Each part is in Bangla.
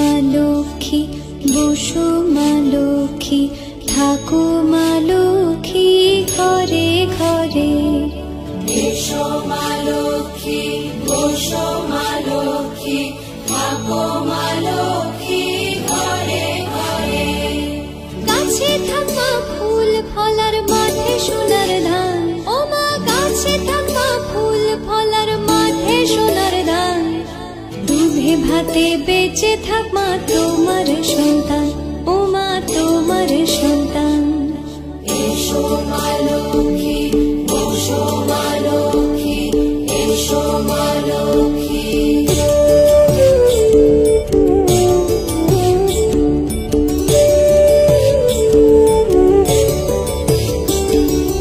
মা লক্ষ্মী বসো মা লক্ষ্মী থাকো মা লক্ষ্মী ঘরে ঘরে। এসো মা লক্ষ্মী বসো মা লক্ষ্মী থাকো মা লক্ষ্মী ঘরে ঘরে। গাছে থাকা ফুল ফলার মাঠে সোনার ধান, ও মা গাছে থাকা ফুল ফলার মাঠে সোনার ধান। দুধে ভাতে বেঁচে থাক মা তোমার সন্তান, ও মা তোমার সন্তান। এসো মা লক্ষ্মী বসো মা লক্ষ্মী এসো মা লক্ষ্মী।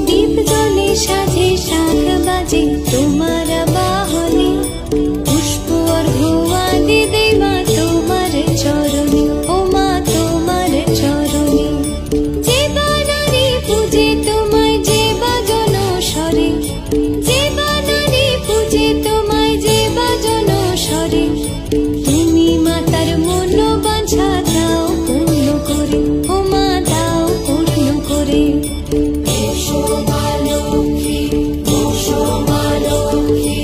দীপ জলে সাজে শাখ বাজে তোমার বাহনে, পুষ্প অর্ঘ্য দেই মা তোমার চরণে, ও মা তোমার চরণে। যে বানারে পূজে তোমায় যে বাজন স্বরে, যে বানারে পূজে তোমায় যে বাজন স্বরে। তুমি মাতার মন বাঞ্ছা দাও পূর্ণ করে, ও মা দাও পূর্ণ করে। এসো মা লক্ষ্মী বসো মা লক্ষ্মী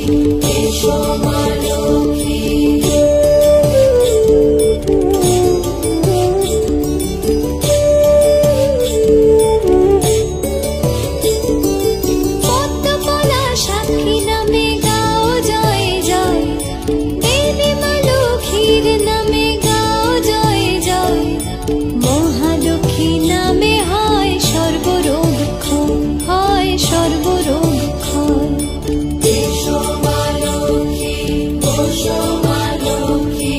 এসো মা লক্ষ্মী। পদ্মপলা সাক্ষী নামে গাও জয় জয়, দেবী মা লক্ষ্মীর নামে গাও জয় জয়। মহালক্ষ্মী নামে হয় সর্বরোগ ক্ষয়, হয় সর্বরোগ ক্ষয়। এসো মা লক্ষ্মী বসো মা লক্ষ্মী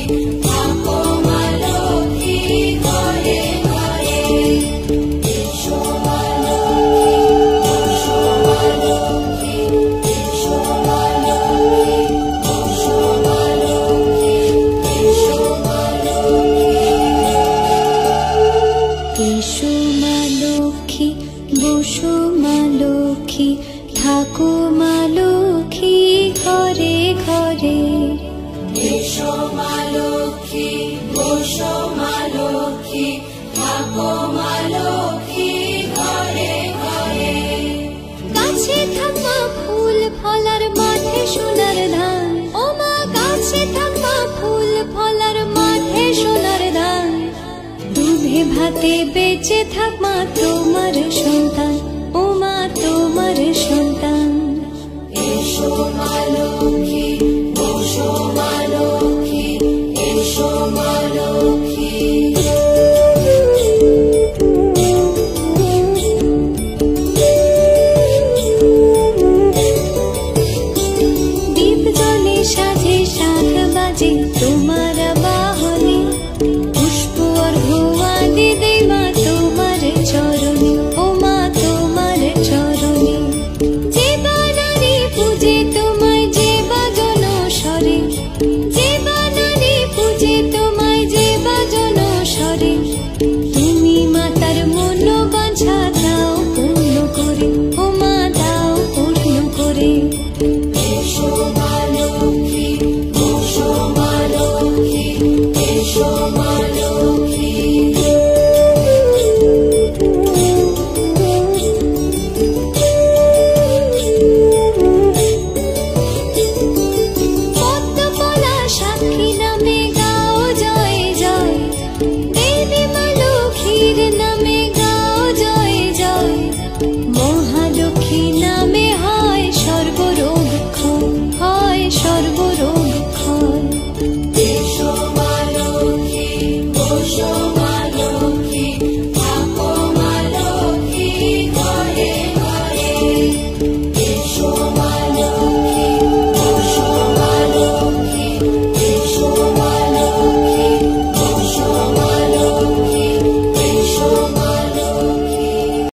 থাকো মা লক্ষ্মী ঘরে ঘরে। এসো মা লক্ষ্মী বসো মা লক্ষ্মী এসো মা লক্ষ্মী বসো মা লক্ষ্মী এসো মা লক্ষ্মী। এসো মা লক্ষ্মী বসো মা লক্ষ্মী থাকো মা লক্ষ্মী ঘরে ঘরে। এসো মা লক্ষ্মী বসো মা লক্ষ্মী থাকো মা লক্ষ্মী ঘরে ঘরে। গাছে থাকা ফুল ফলার মাঠে সোনার ধান, ও মা গাছে থাকা ফুল ফলার মাঠে সোনার ধান। দুধে ভাতে বেঁচে থাক মা তোমার সন্তান, ও মা তোমার সন্তান। এসো মা লক্ষ্মী বসো মা লক্ষ্মী এসো মা